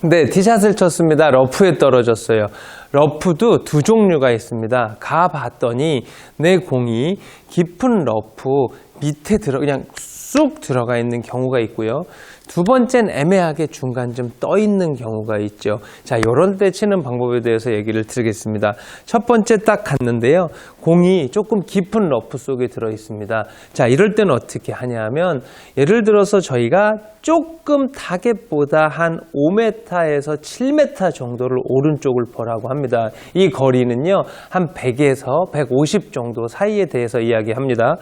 네, 티샷을 쳤습니다. 러프에 떨어졌어요. 러프도 두 종류가 있습니다. 가봤더니 내 공이 깊은 러프 밑에 그냥 쑥 들어가 있는 경우가 있고요. 두 번째는 애매하게 중간쯤 떠 있는 경우가 있죠. 자, 이런 때 치는 방법에 대해서 얘기를 드리겠습니다. 첫 번째 딱 갔는데요. 공이 조금 깊은 러프 속에 들어 있습니다. 자, 이럴 때는 어떻게 하냐면 예를 들어서 저희가 조금 타겟보다 한 5m에서 7m 정도를 오른쪽을 보라고 합니다. 이 거리는요, 한 100에서 150 정도 사이에 대해서 이야기합니다.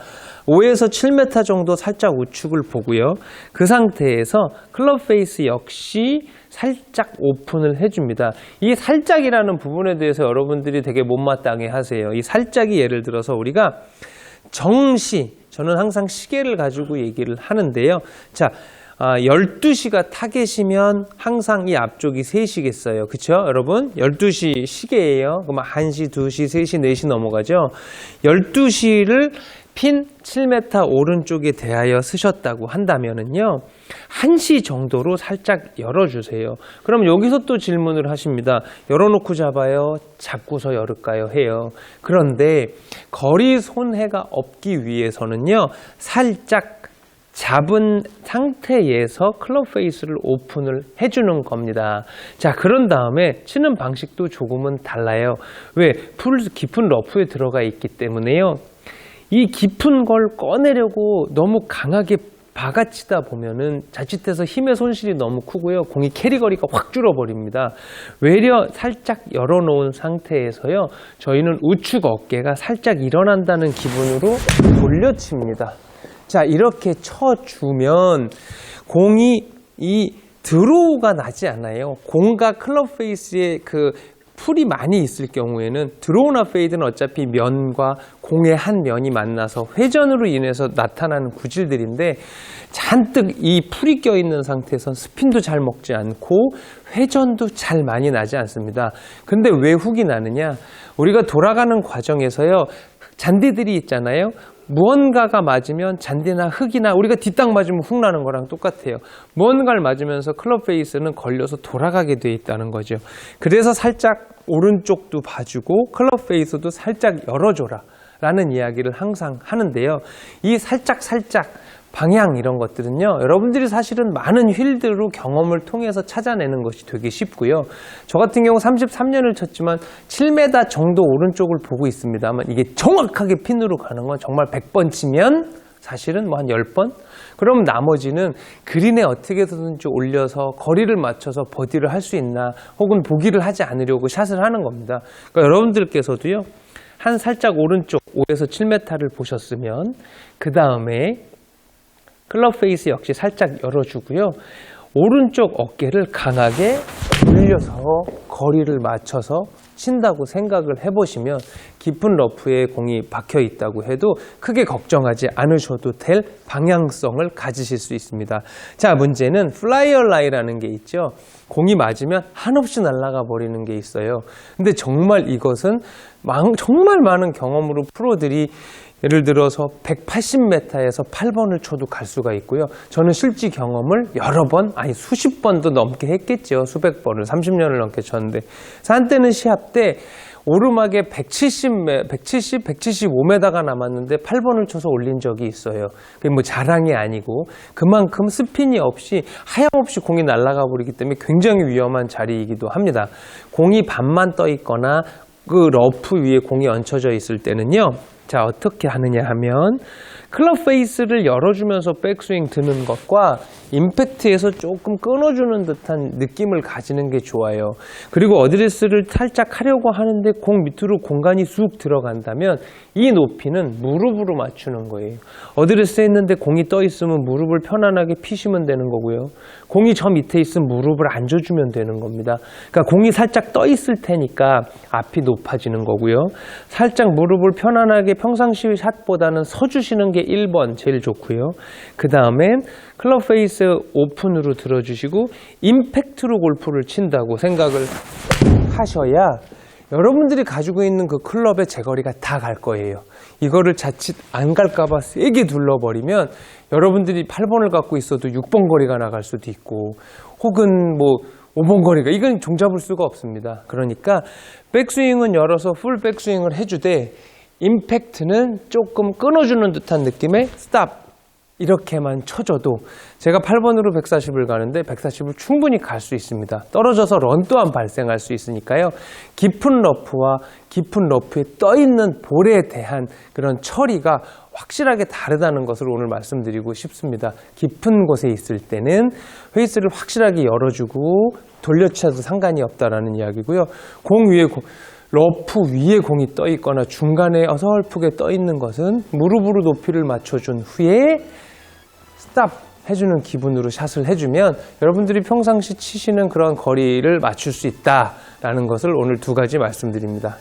5에서 7m 정도 살짝 우측을 보고요. 그 상태에서 클럽 페이스 역시 살짝 오픈을 해줍니다. 이 살짝이라는 부분에 대해서 여러분들이 되게 못마땅해 하세요. 이 살짝이 예를 들어서 우리가 저는 항상 시계를 가지고 얘기를 하는데요. 자, 12시가 타겟이면 항상 이 앞쪽이 3시겠어요. 그쵸? 여러분? 12시 시계예요. 그럼 1시, 2시, 3시, 4시 넘어가죠? 12시를 핀 7m 오른쪽에 대하여 쓰셨다고 한다면은요, 1시 정도로 살짝 열어주세요. 그럼 여기서 또 질문을 하십니다. 열어놓고 잡아요? 잡고서 열을까요? 해요. 그런데 거리 손해가 없기 위해서는요, 살짝 잡은 상태에서 클럽 페이스를 오픈을 해주는 겁니다. 자, 그런 다음에 치는 방식도 조금은 달라요. 왜? 깊은 러프에 들어가 있기 때문에요. 이 깊은 걸 꺼내려고 너무 강하게 박아치다 보면은 자칫해서 힘의 손실이 너무 크고요. 공이 캐리 거리가 확 줄어버립니다. 외려 살짝 열어놓은 상태에서요. 저희는 우측 어깨가 살짝 일어난다는 기분으로 돌려칩니다. 자, 이렇게 쳐주면 공이 이 드로우가 나지 않아요. 공과 클럽 페이스의 풀이 많이 있을 경우에는 드로우나 페이드는 어차피 면과 공의 한 면이 만나서 회전으로 인해서 나타나는 구질들인데 잔뜩 이 풀이 껴있는 상태에서 스핀도 잘 먹지 않고 회전도 잘 많이 나지 않습니다. 근데 왜 훅이 나느냐? 우리가 돌아가는 과정에서요. 잔디들이 있잖아요. 무언가가 맞으면 잔디나 흙이나 우리가 뒷땅 맞으면 훅 나는 거랑 똑같아요. 무언가를 맞으면서 클럽 페이스는 걸려서 돌아가게 돼 있다는 거죠. 그래서 살짝 오른쪽도 봐주고 클럽 페이스도 살짝 열어줘라 라는 이야기를 항상 하는데요. 이 살짝 방향 이런 것들은요. 여러분들이 사실은 많은 휠드로 경험을 통해서 찾아내는 것이 되게 쉽고요. 저 같은 경우 33년을 쳤지만 7m 정도 오른쪽을 보고 있습니다만 이게 정확하게 핀으로 가는 건 정말 100번 치면 사실은 뭐 한 10번? 그럼 나머지는 그린에 어떻게든지 올려서 거리를 맞춰서 버디를 할 수 있나 혹은 보기를 하지 않으려고 샷을 하는 겁니다. 그러니까 여러분들께서도요. 한 살짝 오른쪽 5에서 7m를 보셨으면 그 다음에 클럽 페이스 역시 살짝 열어주고요. 오른쪽 어깨를 강하게 올려서 거리를 맞춰서 친다고 생각을 해보시면 깊은 러프에 공이 박혀 있다고 해도 크게 걱정하지 않으셔도 될 방향성을 가지실 수 있습니다. 자, 문제는 플라이얼라이라는 게 있죠. 공이 맞으면 한없이 날아가 버리는 게 있어요. 근데 정말 이것은 정말 많은 경험으로 프로들이 예를 들어서 180m에서 8번을 쳐도 갈 수가 있고요. 저는 실제 경험을 여러 번, 수십 번도 넘게 했겠죠. 수백 번을, 30년을 넘게 쳤는데. 한때는 시합 때 오르막에 175m가 남았는데 8번을 쳐서 올린 적이 있어요. 그게 뭐 자랑이 아니고 그만큼 스핀이 없이 하염없이 공이 날아가 버리기 때문에 굉장히 위험한 자리이기도 합니다. 공이 반만 떠 있거나 그 러프 위에 공이 얹혀져 있을 때는요. 자, 어떻게 하느냐 하면 클럽 페이스를 열어주면서 백스윙 드는 것과 임팩트에서 조금 끊어주는 듯한 느낌을 가지는 게 좋아요. 그리고 어드레스를 살짝 하려고 하는데 공 밑으로 공간이 쑥 들어간다면 이 높이는 무릎으로 맞추는 거예요. 어드레스 했는데 공이 떠 있으면 무릎을 편안하게 피시면 되는 거고요. 공이 저 밑에 있으면 무릎을 앉아주면 되는 겁니다. 그러니까 공이 살짝 떠 있을 테니까 앞이 높아지는 거고요. 살짝 무릎을 편안하게 평상시 샷보다는 서주시는 게 1번 제일 좋고요. 그 다음엔 클럽 페이스 오픈으로 들어주시고 임팩트로 골프를 친다고 생각을 하셔야 여러분들이 가지고 있는 그 클럽의 제거리가 다 갈 거예요. 이거를 자칫 안 갈까봐 세게 눌러버리면 여러분들이 8번을 갖고 있어도 6번 거리가 나갈 수도 있고 혹은 뭐 5번 거리가 이건 종잡을 수가 없습니다. 그러니까 백스윙은 열어서 풀 백스윙을 해주되 임팩트는 조금 끊어주는 듯한 느낌의 스탑 이렇게만 쳐줘도 제가 8번으로 140을 가는데 140을 충분히 갈 수 있습니다. 떨어져서 런 또한 발생할 수 있으니까요. 깊은 러프와 깊은 러프에 떠있는 볼에 대한 그런 처리가 확실하게 다르다는 것을 오늘 말씀드리고 싶습니다. 깊은 곳에 있을 때는 페이스를 확실하게 열어주고 돌려쳐도 상관이 없다라는 이야기고요. 러프 위에 공이 떠 있거나 중간에 어설프게 떠 있는 것은 무릎으로 높이를 맞춰준 후에 스탑 해주는 기분으로 샷을 해주면 여러분들이 평상시 치시는 그런 거리를 맞출 수 있다라는 것을 오늘 두 가지 말씀드립니다.